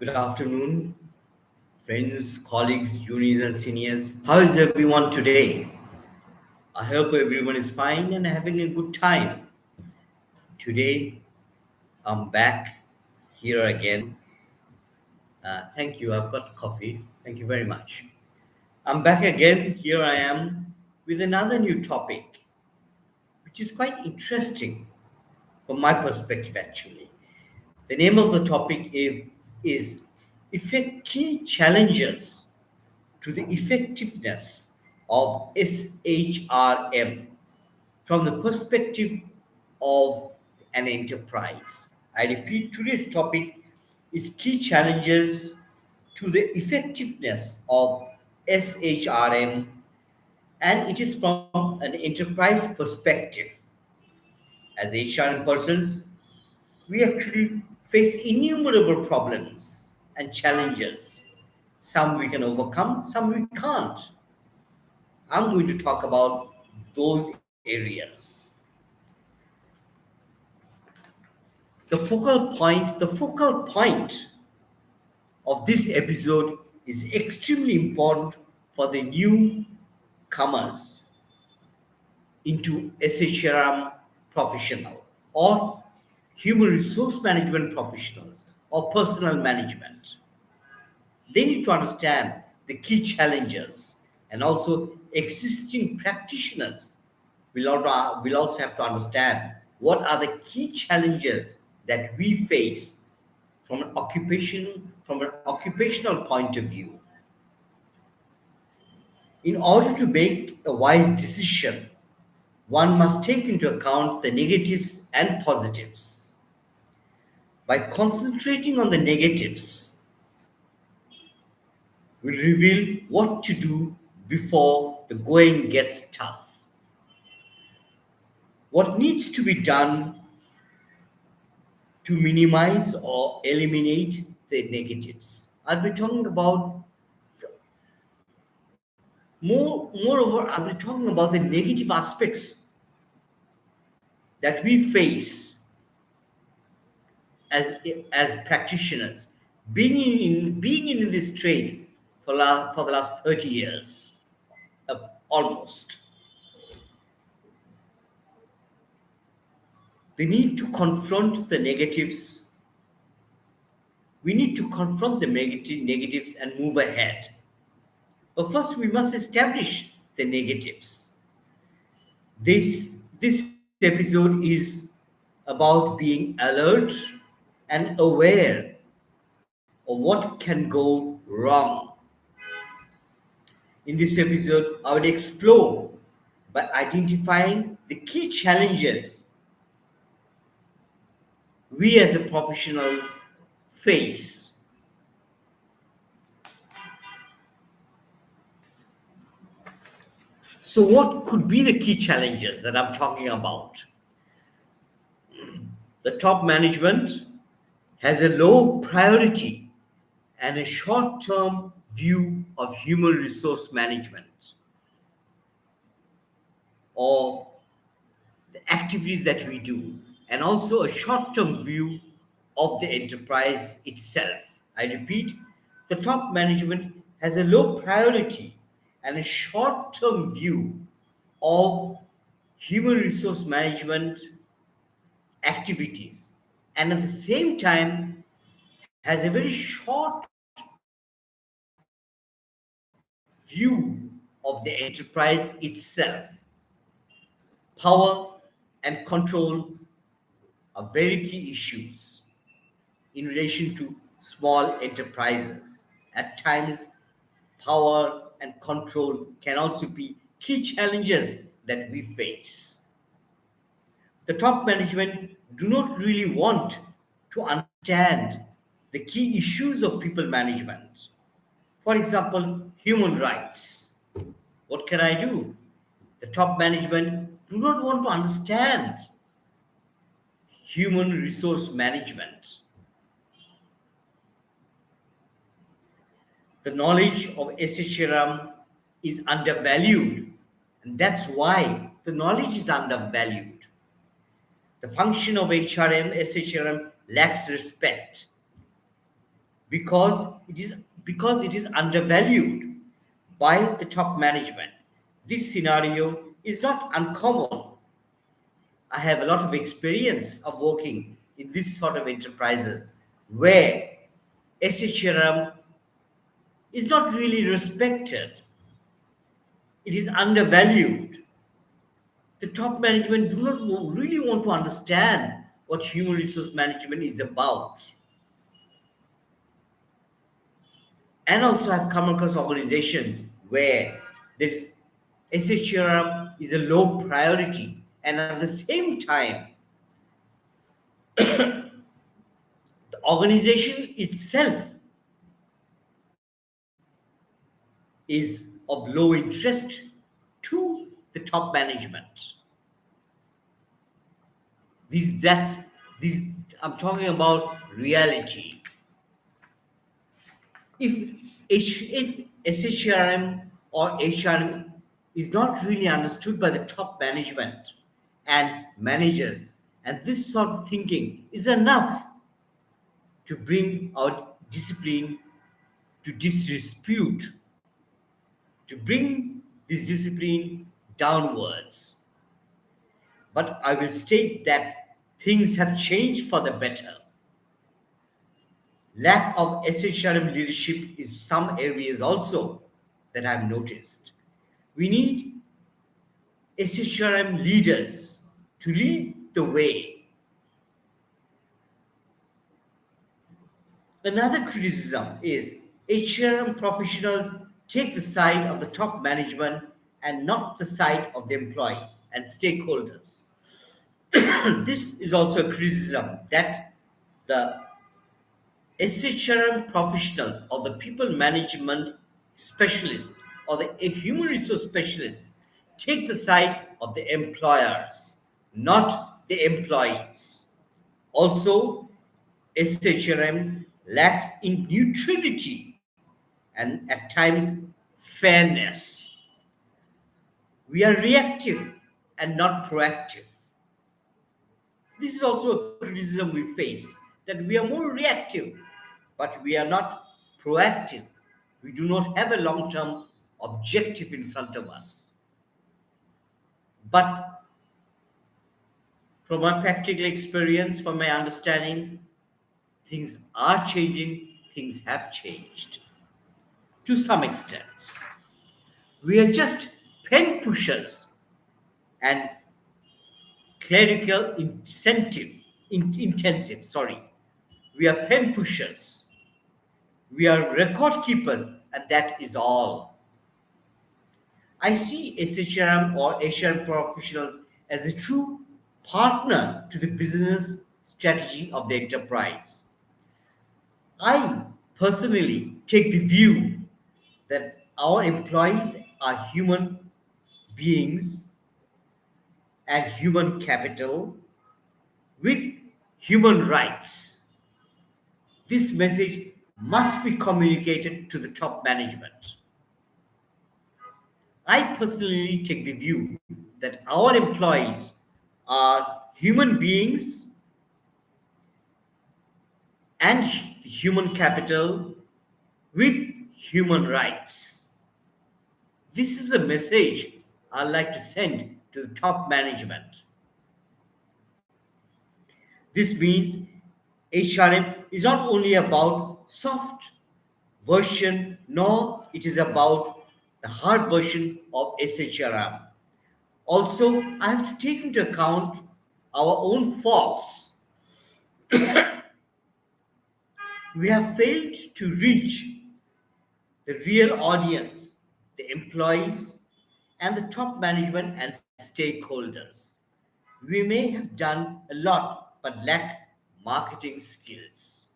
Good afternoon, friends, colleagues, juniors, and seniors. How is everyone today? I hope everyone is fine and having a good time. Today, I'm back here again. Thank you. I've got coffee. Thank you very much. I'm back again. Here I am with another new topic, which is quite interesting from my perspective, actually. The name of the topic is Effect Key Challenges to the effectiveness of SHRM from the perspective of an enterprise. I repeat, today's topic is key challenges to the effectiveness of SHRM, and it is from an enterprise perspective. As HRM persons, we actually face innumerable problems and challenges. Some we can overcome, some we can't. I'm going to talk about those areas. The focal point of this episode is extremely important for the newcomers into SHRM professional or human resource management professionals or personal management. They need to understand the key challenges, and also existing practitioners will also have to understand what are the key challenges that we face from an occupational point of view. In order to make a wise decision, one must take into account the negatives and positives. By concentrating on the negatives, will reveal what to do before the going gets tough. What needs to be done to minimize or eliminate the negatives. I'll be talking about moreover, I'll be talking about the negative aspects that we face as practitioners, being in this trade for the last 30 years, almost. We need to confront the negatives. We need to confront the negatives and move ahead. But first, we must establish the negatives. This episode is about being alert and aware of what can go wrong. In this episode, I will explore by identifying the key challenges we as a professionals face. So, what could be the key challenges that I'm talking about? The top management has a low priority and a short term view of human resource management or the activities that we do, and also a short term view of the enterprise itself. I repeat, the top management has a low priority and a short term view of human resource management activities, and at the same time has a very short view of the enterprise itself. Power and control are very key issues in relation to small enterprises. At times, power and control can also be key challenges that we face. The top management do not really want to understand the key issues of people management. For example, human rights. What can I do? The top management do not want to understand human resource management. The knowledge of SHRM is undervalued, and that's why the knowledge is undervalued. The function of SHRM lacks respect because it is undervalued by the top management. This scenario is not uncommon. I have a lot of experience of working in this sort of enterprises where SHRM is not really respected. It is undervalued. The top management do not really want to understand what human resource management is about. And also, I've come across organizations where this SHRM is a low priority, and at the same time, the organization itself is of low interest to the top management. That's these. I'm talking about reality. If SHRM or HRM is not really understood by the top management and managers, and this sort of thinking is enough to bring our discipline to disrepute, to bring this discipline downwards. But I will state that things have changed for the better. Lack of SHRM leadership is some areas also that I've noticed. We need SHRM leaders to lead the way. Another criticism is HRM professionals take the side of the top management and not the side of the employees and stakeholders. This is also a criticism that the SHRM professionals or the people management specialists or the human resource specialists take the side of the employers, not the employees. Also, SHRM lacks in neutrality and at times fairness. We are reactive and not proactive. This is also a criticism we face, that we are more reactive, but we are not proactive. We do not have a long term objective in front of us. But from my practical experience, from my understanding, things are changing, things have changed to some extent. We are just pen pushers and clerical intensive, sorry. We are pen pushers. We are record keepers, and that is all. I see SHRM or HRM professionals as a true partner to the business strategy of the enterprise. I personally take the view that our employees are human beings and human capital with human rights. This message must be communicated to the top management. I personally take the view that our employees are human beings and human capital with human rights. This is the message I like to send to the top management. This means HRM is not only about soft version, nor it is about the hard version of SHRM. Also, I have to take into account our own faults. We have failed to reach the real audience, the employees, and the top management and stakeholders. We may have done a lot but lack marketing skills.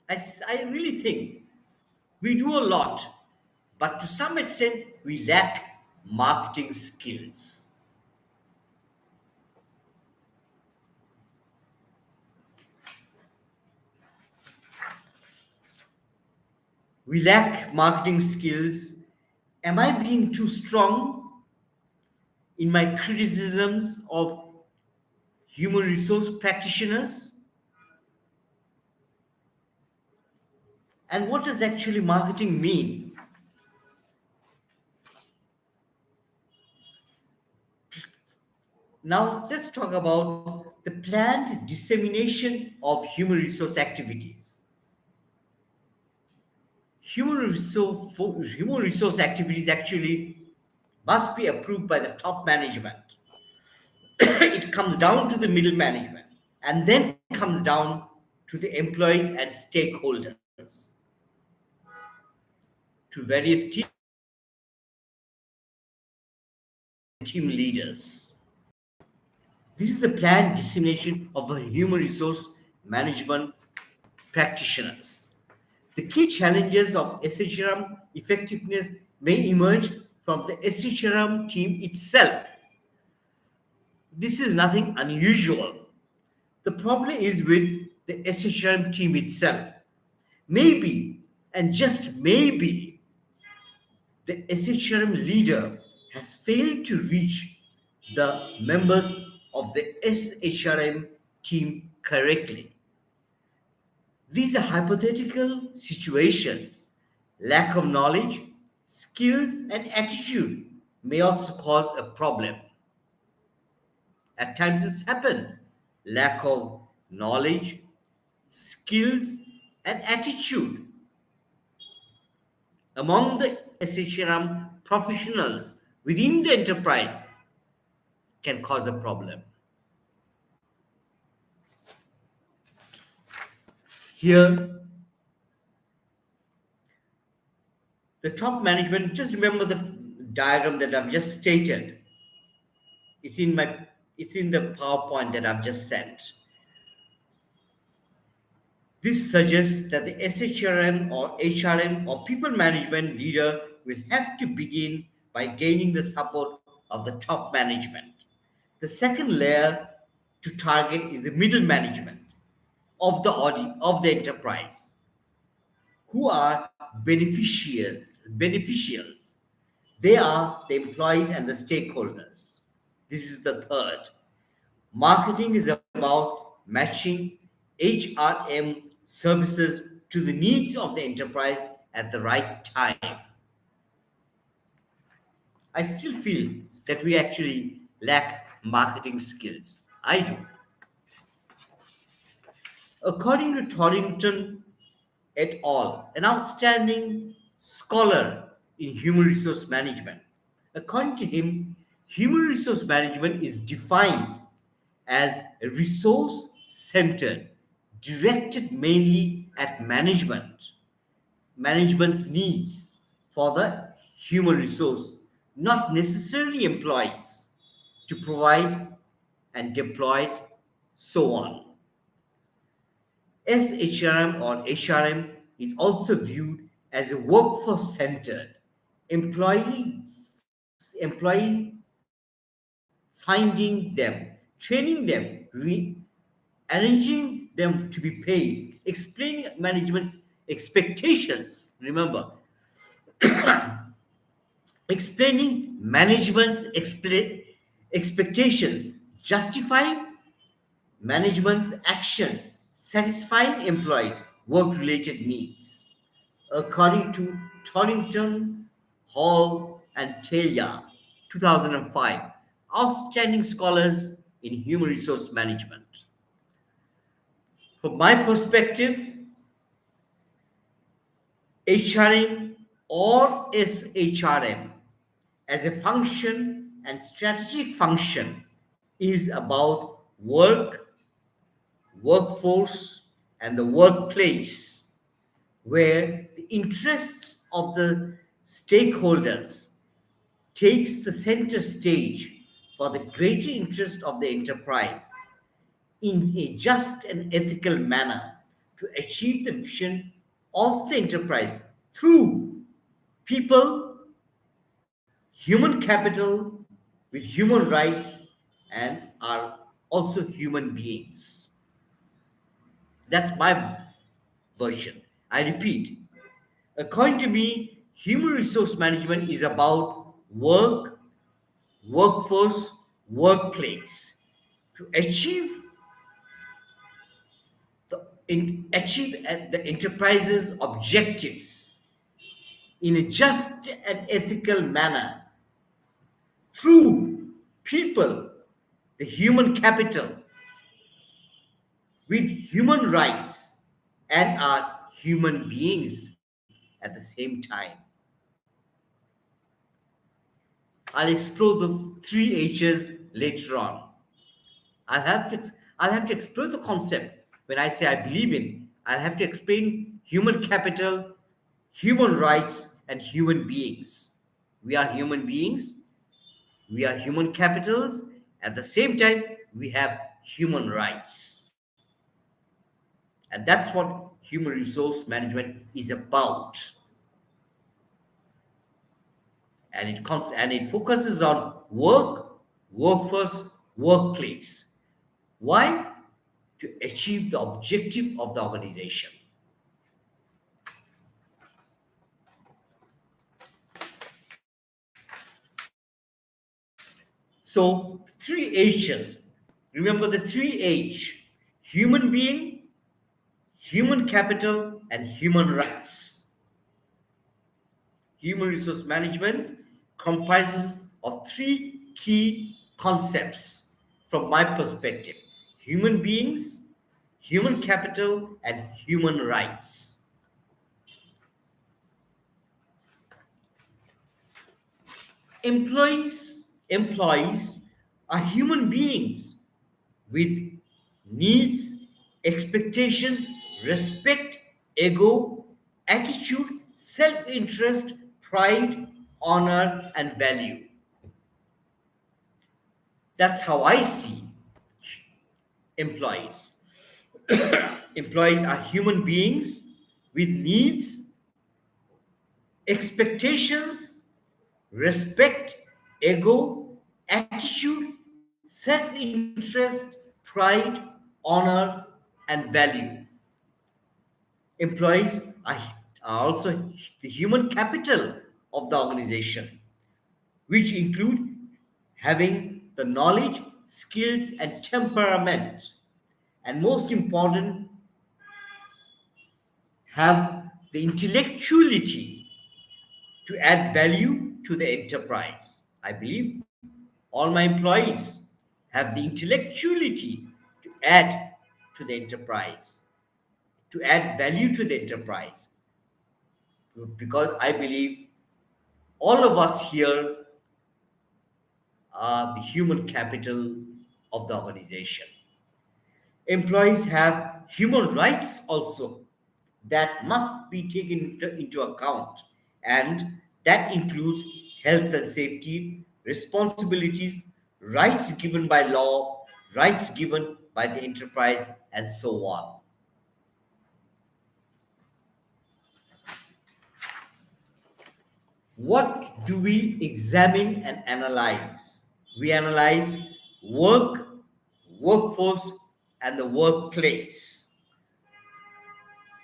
I really think we do a lot, but to some extent we lack marketing skills. We lack marketing skills. Am I being too strong in my criticisms of human resource practitioners? And what does actually marketing mean? Now, let's talk about the planned dissemination of human resource activities. Human resource activities actually must be approved by the top management. It comes down to the middle management and then comes down to the employees and stakeholders, to various team leaders. This is the planned dissemination of a human resource management practitioners. The key challenges of SHRM effectiveness may emerge from the SHRM team itself. This is nothing unusual. The problem is with the SHRM team itself. Maybe, and just maybe, the SHRM leader has failed to reach the members of the SHRM team correctly. These are hypothetical situations. Lack of knowledge, skills, and attitude may also cause a problem. At times it's happened. Lack of knowledge, skills, and attitude among the SHRM professionals within the enterprise can cause a problem. Here, the top management, just remember the diagram that I've just stated. It's in the PowerPoint that I've just sent. This suggests that the SHRM or HRM or people management leader will have to begin by gaining the support of the top management. The second layer to target is the middle management of the enterprise, who are beneficiaries. They are the employees and the stakeholders. This is the third. Marketing is about matching HRM services to the needs of the enterprise at the right time. I still feel that we actually lack marketing skills. I do. According to Torrington et al., an outstanding scholar in human resource management, according to him, human resource management is defined as a resource centered, directed mainly at management's needs for the human resource, not necessarily employees, to provide and deploy it, so on. SHRM or HRM is also viewed as a workforce centered, employee finding them, training them, arranging them to be paid, explaining management's expectations. Remember, explaining management's expectations, justifying management's actions, satisfying employees' work related needs. According to Torrington, Hall, and Taylor, 2005, outstanding scholars in human resource management. From my perspective, HRM or SHRM as a function and strategic function is about workforce, and the workplace, where the interests of the stakeholders takes the center stage for the greater interest of the enterprise in a just and ethical manner to achieve the vision of the enterprise through people, human capital with human rights, and are also human beings. That's my version. I repeat, according to me, human resource management is about workforce, workplace. To achieve achieve the enterprise's objectives in a just and ethical manner through people, the human capital, with human rights, and are human beings at the same time. I'll explore the three H's later on. I'll have to I'll have to explore the concept when I say I believe in. I'll have to explain human capital, human rights, and human beings. We are human beings, we are human capitals, at the same time, we have human rights. And that's what human resource management is about. And it focuses on work, workforce, workplace. Why? To achieve the objective of the organization. So, three H's. Remember the three H: human being, human capital, and human rights. Human resource management comprises of three key concepts from my perspective: human beings, human capital, and human rights. Employees are human beings with needs, expectations, respect, ego, attitude, self-interest, pride, honor, and value. That's how I see employees. Employees are human beings with needs, expectations, respect, ego, attitude, self interest, pride, honor, and value. Employees are also the human capital of the organization, which include having the knowledge, skills, and temperament, and most important, have the intellectuality to add value to the enterprise. I believe all my employees have the intellectuality to add to the enterprise, to add value to the enterprise, because I believe all of us here are the human capital of the organization. Employees have human rights also that must be taken into account, and that includes health and safety, responsibilities, rights given by law, rights given by the enterprise, and so on. What do we examine and analyze? We analyze work, workforce, and the workplace.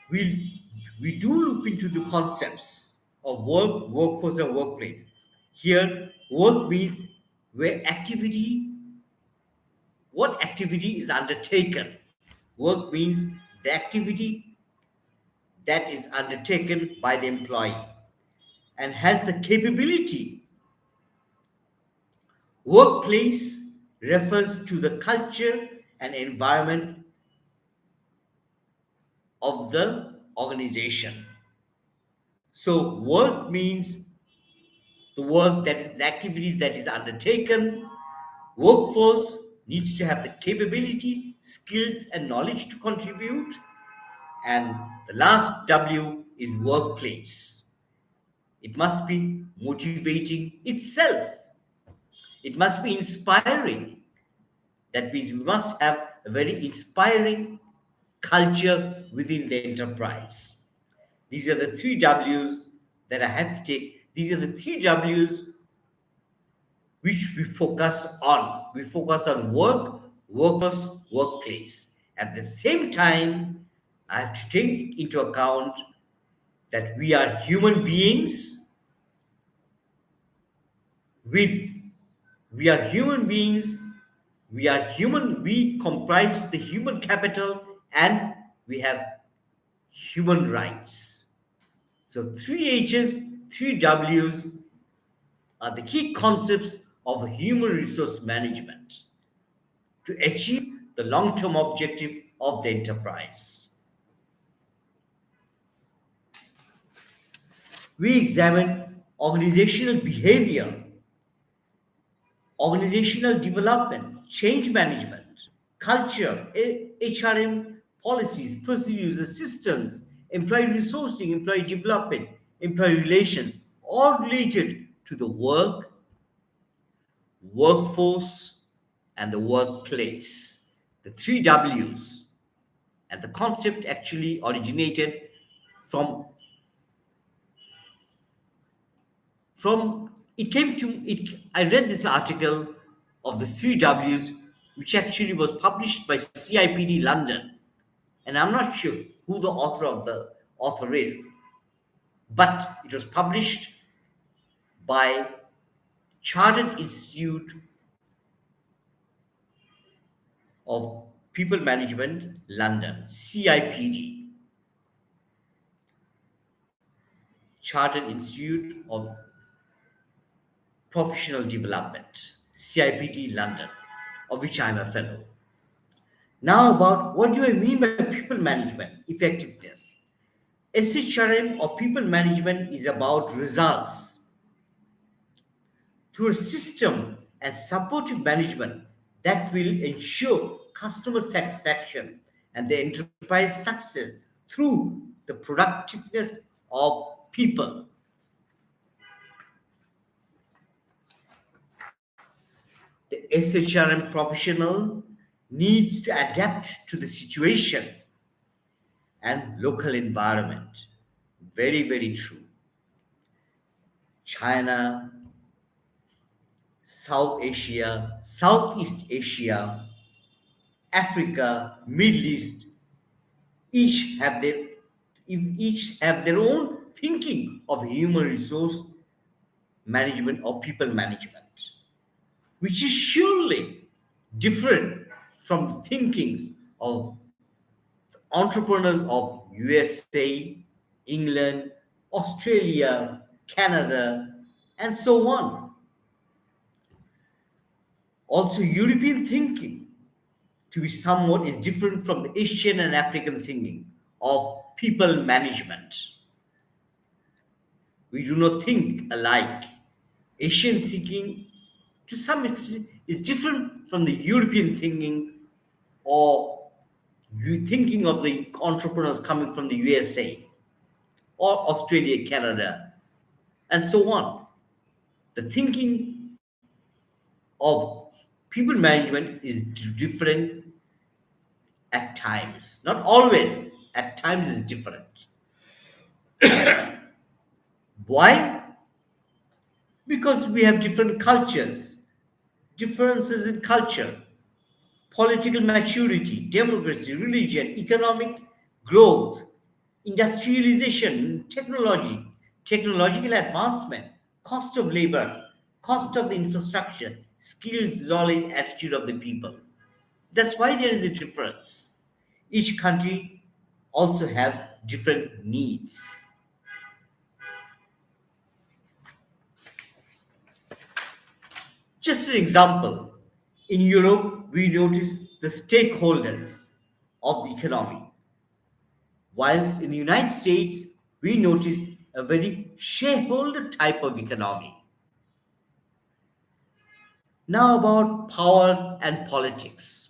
We do look into the concepts of work, workforce, and workplace. Here, work means where what activity is undertaken. Work means the activity that is undertaken by the employee and has the capability. Workplace refers to the culture and environment of the organization. So, work means the work that is the activities that is undertaken. Workforce needs to have the capability, skills, and knowledge to contribute. And the last W is workplace. It must be motivating itself. It must be inspiring. That means we must have a very inspiring culture within the enterprise. These are the three W's that I have to take. These are the three W's which we focus on. We focus on work, workers, workplace. At the same time, I have to take into account that we are human beings with we are human beings, we comprise the human capital, and we have human rights. So, three H's, three W's are the key concepts of human resource management to achieve the long term objective of the enterprise. We examine organizational behavior, organizational development, change management, culture, HRM policies, procedures, systems, employee resourcing, employee development, employee relations, all related to the work, workforce, and the workplace. The three W's. And the concept actually originated from it came to it. I read this article of the three W's, which actually was published by CIPD London, and I'm not sure who the author is, but it was published by Chartered Institute of People Management, London, CIPD, Chartered Institute of Professional Development, CIPD London, of which I'm a fellow. Now, about what do I mean by people management effectiveness? SHRM or people management is about results through a system and supportive management that will ensure customer satisfaction and the enterprise success through the productiveness of people. The SHRM professional needs to adapt to the situation and local environment. Very, very true. China, South Asia, Southeast Asia, Africa, Middle East, each have their each have their own thinking of human resource management or people management, which is surely different from the thinkings of entrepreneurs of USA, England, Australia, Canada, and so on. Also, European thinking to be somewhat is different from the Asian and African thinking of people management. We do not think alike. Asian thinking, to some extent, is different from the European thinking or you thinking of the entrepreneurs coming from the USA or Australia, Canada, and so on. The thinking of people management is different at times, not always, at times is different. Why? Because we have different cultures, differences in culture, political maturity, democracy, religion, economic growth, industrialization, technology, technological advancement, cost of labor, cost of the infrastructure, skills, knowledge, attitude of the people. That's why there is a difference. Each country also have different needs. Just an example, in Europe, we notice the stakeholders of the economy, whilst in the United States, we notice a very shareholder type of economy. Now, about power and politics.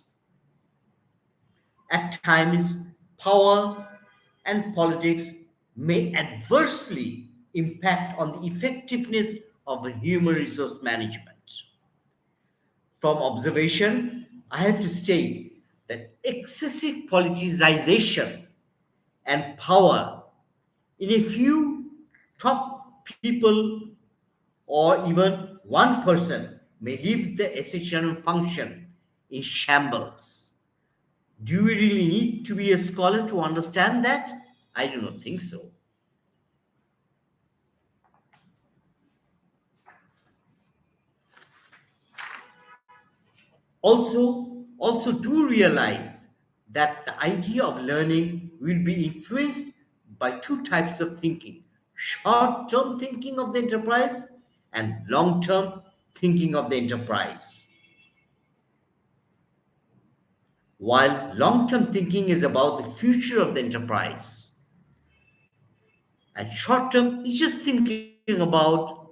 At times, power and politics may adversely impact on the effectiveness of a human resource management. From observation, I have to state that excessive politicization and power in a few top people or even one person may leave the essential function in shambles. Do we really need to be a scholar to understand that? I do not think so. Also do realize that the idea of learning will be influenced by two types of thinking: short term thinking of the enterprise and long term thinking of the enterprise. While long term thinking is about the future of the enterprise, and short term is just thinking about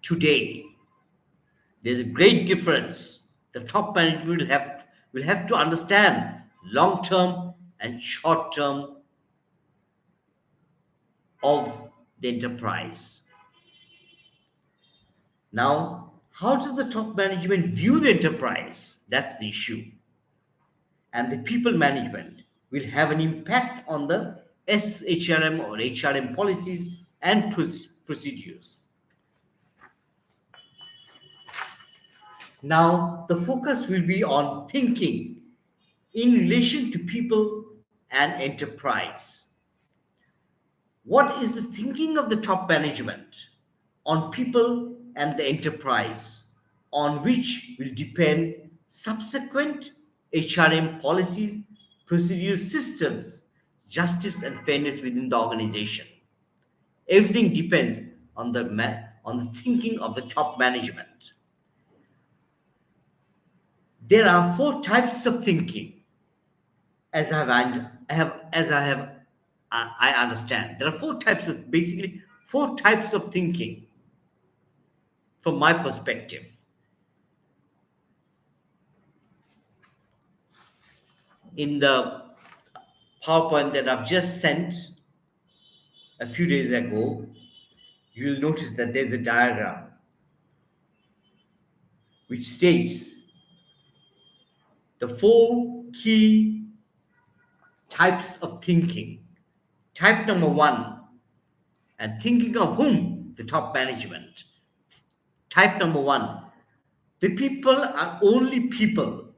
today. There's a great difference. The top management will have to understand long term and short term of the enterprise. Now, how does the top management view the enterprise? That's the issue. And the people management will have an impact on the SHRM or HRM policies and procedures. Now, the focus will be on thinking in relation to people and enterprise. What is the thinking of the top management on people and the enterprise, on which will depend subsequent HRM policies, procedures, systems, justice, and fairness within the organization? Everything depends on the thinking of the top management. There are four types of thinking, as I understand. There are basically four types of thinking from my perspective. In the PowerPoint that I've just sent a few days ago, you'll notice that there's a diagram which states the four key types of thinking. Type number one, and thinking of whom? The top management. Type number one, the people are only people.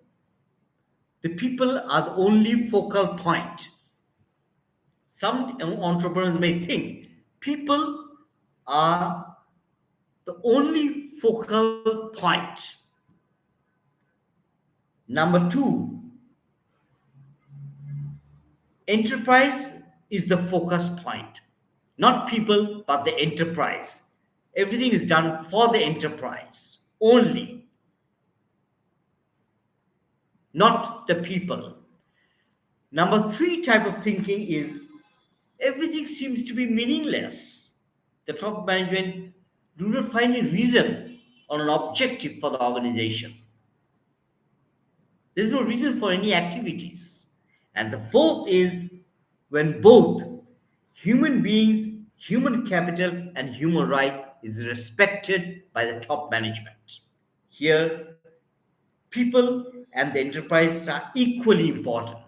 The people are the only focal point. Some entrepreneurs may think people are the only focal point. Number two, enterprise is the focus point. Not people, but the enterprise. Everything is done for the enterprise only, not the people. Number three type of thinking is everything seems to be meaningless. The top management do not find a reason or an objective for the organization. There's no reason for any activities. And the fourth is when both human beings, human capital, and human right is respected by the top management. Here, people and the enterprise are equally important.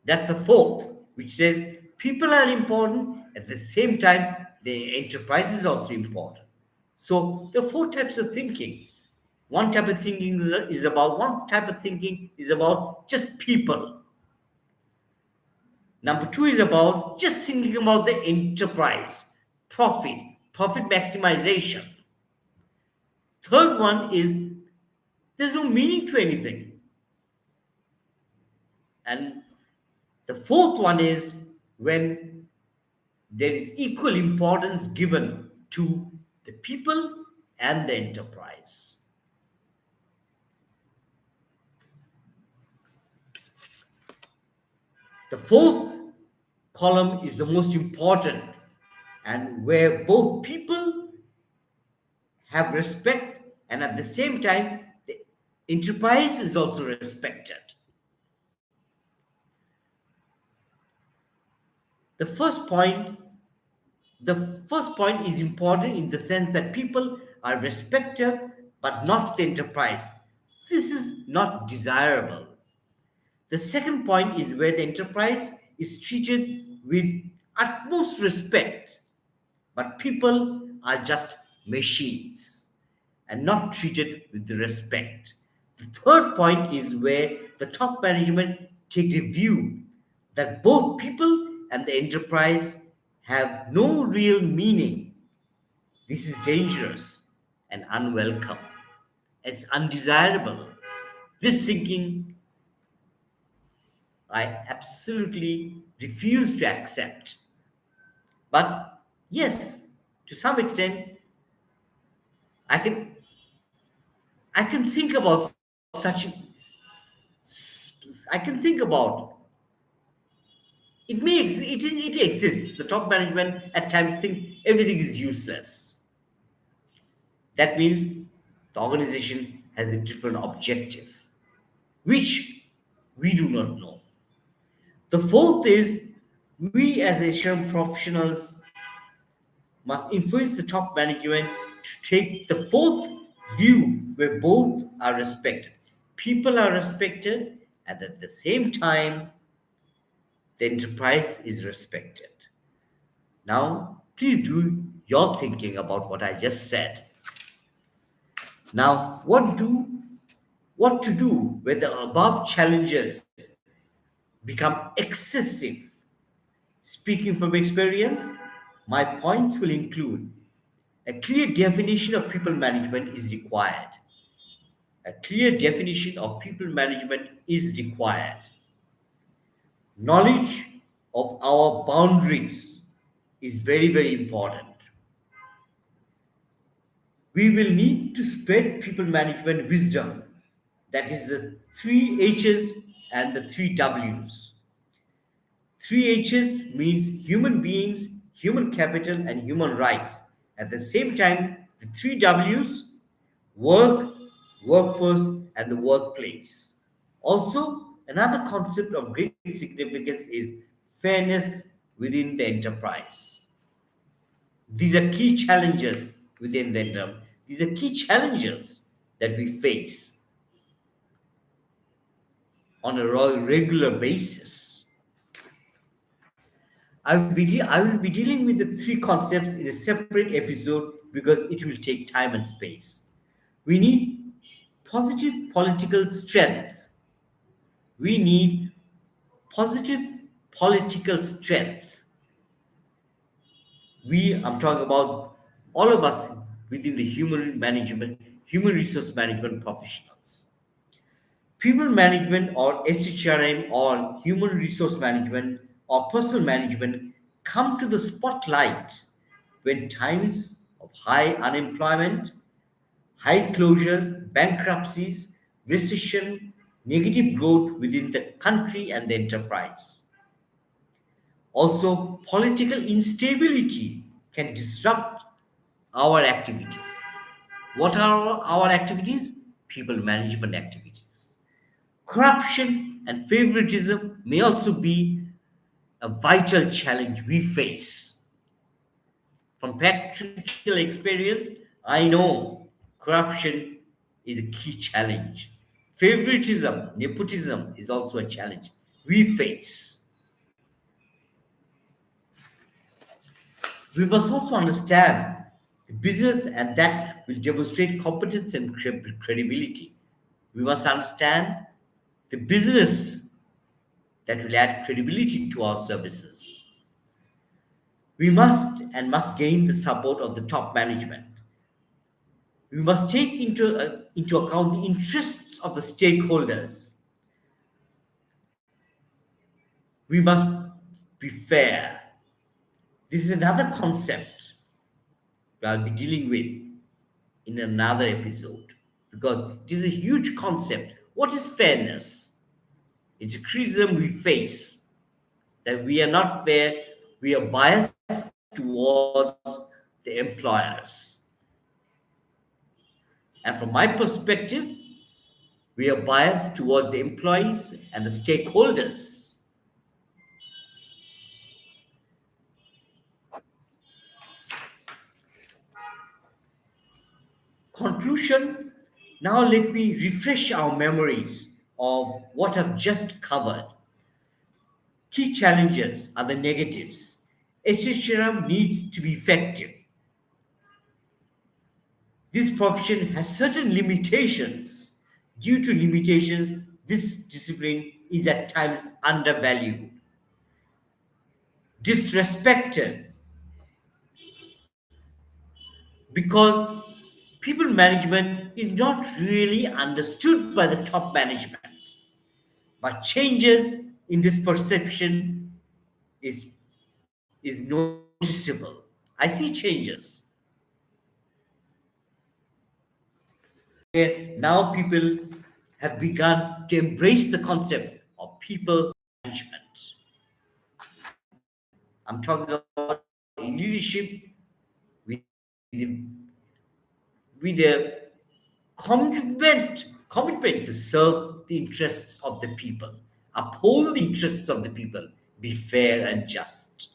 That's the fourth, which says people are important, at the same time, the enterprise is also important. So there are four types of thinking. One type of thinking is about just people. Number two is about just thinking about the enterprise, profit maximization. Third one is there's no meaning to anything. And the fourth one is when there is equal importance given to the people and the enterprise. The fourth column is the most important, and where both people have respect and at the same time the enterprise is also respected. The first point is important in the sense that people are respected but not the enterprise. This is not desirable. The second point is where the enterprise is treated with utmost respect, but people are just machines and not treated with the respect. The third point is where the top management take a view that both people and the enterprise have no real meaning. This is dangerous and unwelcome. It's undesirable. This thinking I absolutely refuse to accept. But yes, to some extent, I can I can think about I can think about it exists. The top management at times think everything is useless. That means the organization has a different objective, which we do not know. The fourth is we as Shrm professionals must influence the top management to take the fourth view where both are respected. People are respected, and at the same time, the enterprise is respected. Now, please do your thinking about what I just said. Now, what to do when the above challenges become excessive? Speaking from experience, my points will include a clear definition of people management is required. A clear definition of people management is required. Knowledge of our boundaries is very, very important. We will need to spread people management wisdom. That is the three H's and the three W's. Three H's means human beings, human capital, and human rights. At the same time, the three W's work, workforce, and the workplace. Also, another concept of great significance is fairness within the enterprise. These are key challenges within the enterprise. These are key challenges that we face on a regular basis. I will be dealing with the three concepts in a separate episode because it will take time and space. We need positive political strength. We need positive political strength. I'm talking about all of us within the human resource management professionals. People management or SHRM or human resource management or personal management come to the spotlight when times of high unemployment, high closures, bankruptcies, recession, negative growth within the country and the enterprise. Also, political instability can disrupt our activities. What are our activities? People management activities. Corruption and favoritism may also be a vital challenge we face. From practical experience, I know corruption is a key challenge. Favoritism, nepotism is also a challenge we face. We must also understand the business and that will demonstrate competence and credibility. We must understand the business that will add credibility to our services. We must gain the support of the top management. We must take into account the interests of the stakeholders. We must be fair. This is another concept that I'll be dealing with in another episode because it is a huge concept. What is fairness? It's a criticism we face that we are not fair, we are biased towards the employers. And from my perspective, we are biased towards the employees and the stakeholders. Conclusion. Now let me refresh our memories of what I've just covered. Key challenges are the negatives. SHRM needs to be effective. This profession has certain limitations. Due to limitations, this discipline is at times undervalued, disrespected, because people management is not really understood by the top management. But changes in this perception is noticeable. I see changes. Now people have begun to embrace the concept of people management. I'm talking about leadership with a commitment to serve the interests of the people, uphold the interests of the people, be fair and just.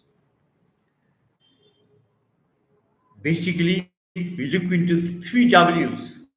Basically, we look into the three W's: